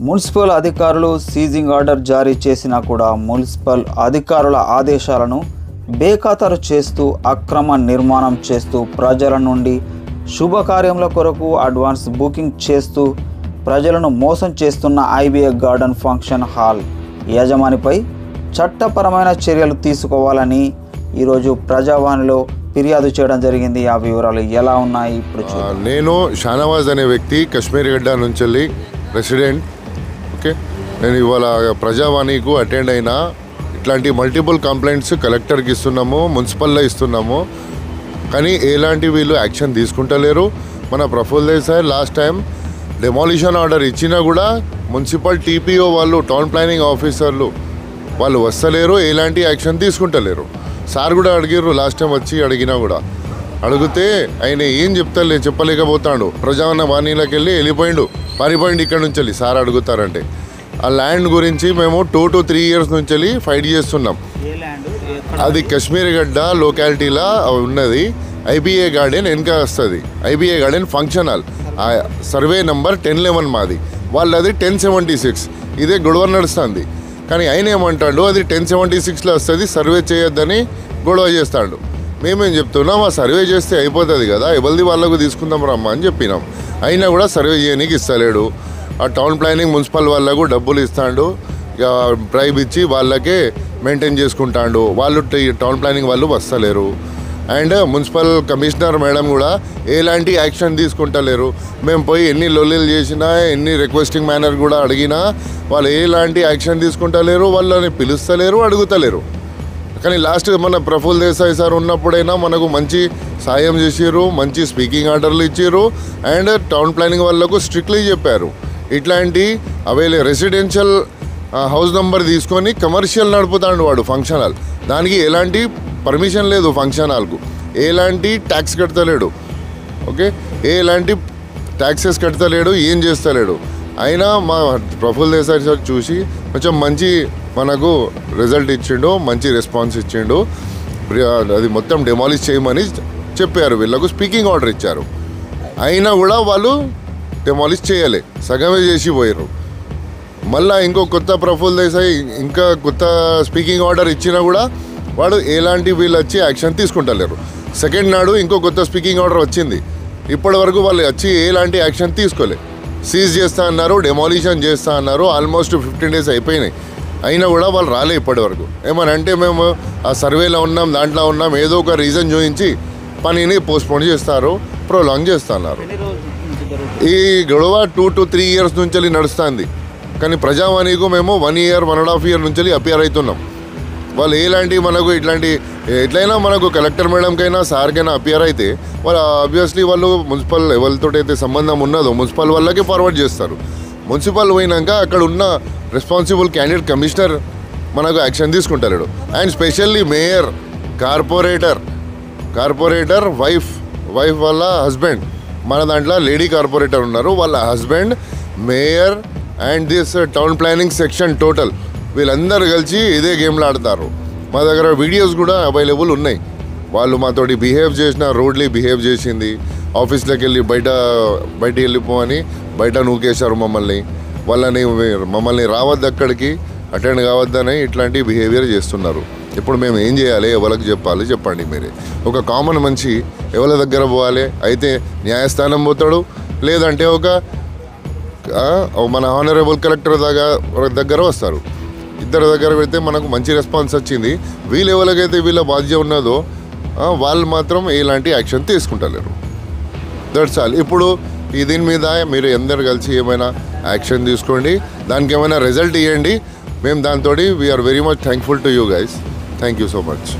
Municipal అధికారులు seizing order జారీ చేసినా కూడా మున్సిపల్ అధికారుల ఆదేశాలను బేఖాతరు చేస్తూ అక్రమ నిర్మాణం చేస్తూ ప్రజల నుండి శుభకార్యముల కొరకు అడ్వాన్స్ బుకింగ్ చేస్తూ ప్రజలను మోసం చేస్తున్న ఐబీఏ గార్డెన్ ఫంక్షన్ హాల్ యజమానిపై చట్టపరమైన చర్యలు తీసుకోవాలని ఈరోజు ప్రజావాణిలో ఫిర్యాదు చేయడం జరిగింది. ఆ వివరాలు ఎలా ఉన్నాయి ఇప్పుడు చూద్దాం. నేను షానవాజ్ అనే వ్యక్తి కశ్మీర్ గడ్డ నుంచి రెసిడెంట్. ఓకే, నేను ఇవాళ ప్రజావాణికు అటెండ్ అయినా. ఇట్లాంటి మల్టిపుల్ కంప్లైంట్స్ కలెక్టర్కి ఇస్తున్నాము, మున్సిపల్లో ఇస్తున్నాము, కానీ ఎలాంటి వీళ్ళు యాక్షన్ తీసుకుంటలేరు. మన Praful Desai last time demolition order ఇచ్చినా కూడా మున్సిపల్ టీపీఓ వాళ్ళు, టౌన్ ప్లానింగ్ ఆఫీసర్లు వాళ్ళు వస్తలేరు, ఎలాంటి యాక్షన్ తీసుకుంటలేరు. సార్ కూడా అడిగారు లాస్ట్ టైం వచ్చి, అడిగినా కూడా అడిగితే ఆయన ఏం చెప్పలేకపోతాడు. ప్రజావాణిలోకి వెళ్ళిపోయిండు, పారిపోయిండు ఇక్కడ నుంచి వెళ్ళి. సార్ అడుగుతారంటే ఆ ల్యాండ్ గురించి మేము 2 to 3 years నుంచి ఫైట్ చేస్తున్నాం. అది కశ్మీర్ గడ్డ లొకాలిటీలో ఉన్నది. ఐబీఏ గార్డెన్ వెనక వస్తుంది. IBA garden function hall survey number 1011 మాది, వాళ్ళది 1076. ఇదే గొడవ నడుస్తుంది. కానీ ఆయన ఏమంటాడు, అది 1076లో వస్తుంది, సర్వే చేయొద్దని గొడవ చేస్తాడు. మేమేం చెప్తున్నాం, ఆ సర్వే చేస్తే అయిపోతుంది కదా, ఎవరిది వాళ్ళకు తీసుకుందాం రమ్మా అని చెప్పినాం. అయినా కూడా సర్వే చేయడానికి ఇస్తలేడు. ఆ టౌన్ ప్లానింగ్ మున్సిపల్ వాళ్ళకు డబ్బులు ఇస్తాడు, ప్రైబ్ ఇచ్చి వాళ్ళకే మెయింటైన్ చేసుకుంటాడు. వాళ్ళు టౌన్ ప్లానింగ్ వాళ్ళు వస్తలేరు. అండ్ మున్సిపల్ కమిషనర్ మేడం కూడా ఎలాంటి యాక్షన్ తీసుకుంటలేరు. మేము పోయి ఎన్ని లొల్లీలు చేసినా, ఎన్ని రిక్వెస్టింగ్ మేనర్ కూడా అడిగినా వాళ్ళు ఎలాంటి యాక్షన్ తీసుకుంటలేరు, వాళ్ళని పిలుస్తలేరు, అడుగుతలేరు. కానీ లాస్ట్ మన ప్రఫుల్ దేశాయ్ సార్ ఉన్నప్పుడైనా మనకు మంచి సాయం చేసారు, మంచి స్పీకింగ్ ఆర్డర్లు ఇచ్చారు. అండ్ టౌన్ ప్లానింగ్ వాళ్ళకు స్ట్రిక్ట్లీ చెప్పారు, ఇట్లాంటి రెసిడెన్షియల్ హౌస్ నెంబర్ తీసుకొని కమర్షియల్ నడుపుతాడు వాడు ఫంక్షన్ హాల్. దానికి ఎలాంటి పర్మిషన్ లేదు, ఫంక్షన్ హాల్కు ఎలాంటి ట్యాక్స్ కడతలేడు. ఓకే, ఎలాంటి ట్యాక్సెస్ కడతలేడు, ఏం చేస్తలేడు. అయినా మా ప్రఫుల్ దేశాయ్ సార్ చూసి కొంచెం మంచి మనకు రిజల్ట్ ఇచ్చిండు, మంచి రెస్పాన్స్ ఇచ్చిండు. అది మొత్తం డెమాలిష్ చేయమని చెప్పారు, వీళ్ళకు స్పీకింగ్ ఆర్డర్ ఇచ్చారు. అయినా కూడా వాళ్ళు డెమాలిష్ చేయలే, సగమే చేసి పోయారు. మళ్ళీ ఇంకో కొత్త ప్రఫుల్ దేశాయ్ ఇంకా కొత్త స్పీకింగ్ ఆర్డర్ ఇచ్చినా కూడా వాడు ఎలాంటి వీళ్ళు వచ్చి యాక్షన్ తీసుకుంటలేరు. సెకండ్ నాడు ఇంకో కొత్త స్పీకింగ్ ఆర్డర్ వచ్చింది. ఇప్పటి వరకు వాళ్ళు వచ్చి ఎలాంటి యాక్షన్ తీసుకోలే. సీజ్ చేస్తా అన్నారు, డెమాలిషన్ చేస్తా అన్నారు. ఆల్మోస్ట్ 15 days అయిపోయినాయి. అయినా కూడా వాళ్ళు రాలే ఇప్పటి వరకు. ఏమనంటే మేము ఆ సర్వేలో ఉన్నాం, దాంట్లో ఉన్నాం, ఏదో ఒక రీజన్ చూపించి పనిని పోస్ట్పోన్ చేస్తారు, ప్రొలాంగ్ చేస్తున్నారు. ఈ గొడవ 2 to 3 years నుంచి నడుస్తుంది. కానీ ప్రజావాణికు మేము 1 year, 1.5 year నుంచి అపియర్ అవుతున్నాం. వాళ్ళు ఎలాంటి మనకు ఇట్లాంటి ఎట్లయినా మనకు కలెక్టర్ మేడంకైనా సార్కైనా అపియర్ అయితే వాళ్ళు ఆబ్వియస్లీ వాళ్ళు మున్సిపల్ ఎవరితో అయితే సంబంధం ఉన్నదో మున్సిపల్ వాళ్ళకి ఫార్వర్డ్ చేస్తారు. మున్సిపల్ పోయినాక అక్కడ ఉన్న రెస్పాన్సిబుల్ క్యాండిడేట్ కమిషనర్ మనకు యాక్షన్ తీసుకుంటారు. And specially mayor, corporator wife వాళ్ళ హస్బెండ్, మన దాంట్లో లేడీ కార్పొరేటర్ ఉన్నారు, వాళ్ళ husband, mayor and this town planning section total వీళ్ళందరూ కలిసి ఇదే గేమ్లో ఆడతారు. మా దగ్గర వీడియోస్ కూడా అవైలబుల్ ఉన్నాయి. వాళ్ళు మాతోటి బిహేవ్ చేసిన, రోడ్లీ బిహేవ్ చేసింది, ఆఫీస్లోకి వెళ్ళి బయటికి వెళ్ళిపోవని బయట నూకేశారు మమ్మల్ని. మమ్మల్ని రావద్దు, అక్కడికి అటెండ్ కావద్దని ఇట్లాంటి బిహేవియర్ చేస్తున్నారు. ఇప్పుడు మేము ఏం చేయాలి, ఎవరికి చెప్పాలి చెప్పండి మీరే. ఒక కామన్ మనిషి ఎవరి దగ్గర పోవాలి, అయితే న్యాయస్థానం పోతాడు, లేదంటే మన హానరబుల్ కలెక్టర్ దగ్గర వస్తారు. ఇద్దరు దగ్గర పెడితే మనకు మంచి రెస్పాన్స్ వచ్చింది. వీళ్ళు ఎవరికైతే వీళ్ళ బాధ్యత ఉన్నదో వాళ్ళు మాత్రం ఎలాంటి యాక్షన్ తీసుకుంటలేరు. That's all. ఇప్పుడు దీని మీద మీరు అందరు కలిసి ఏమైనా యాక్షన్ తీసుకోండి, దానికి ఏమైనా రిజల్ట్ ఇవ్వండి. మేము దాంతో we're very much thankful to you guys. Thank you so much.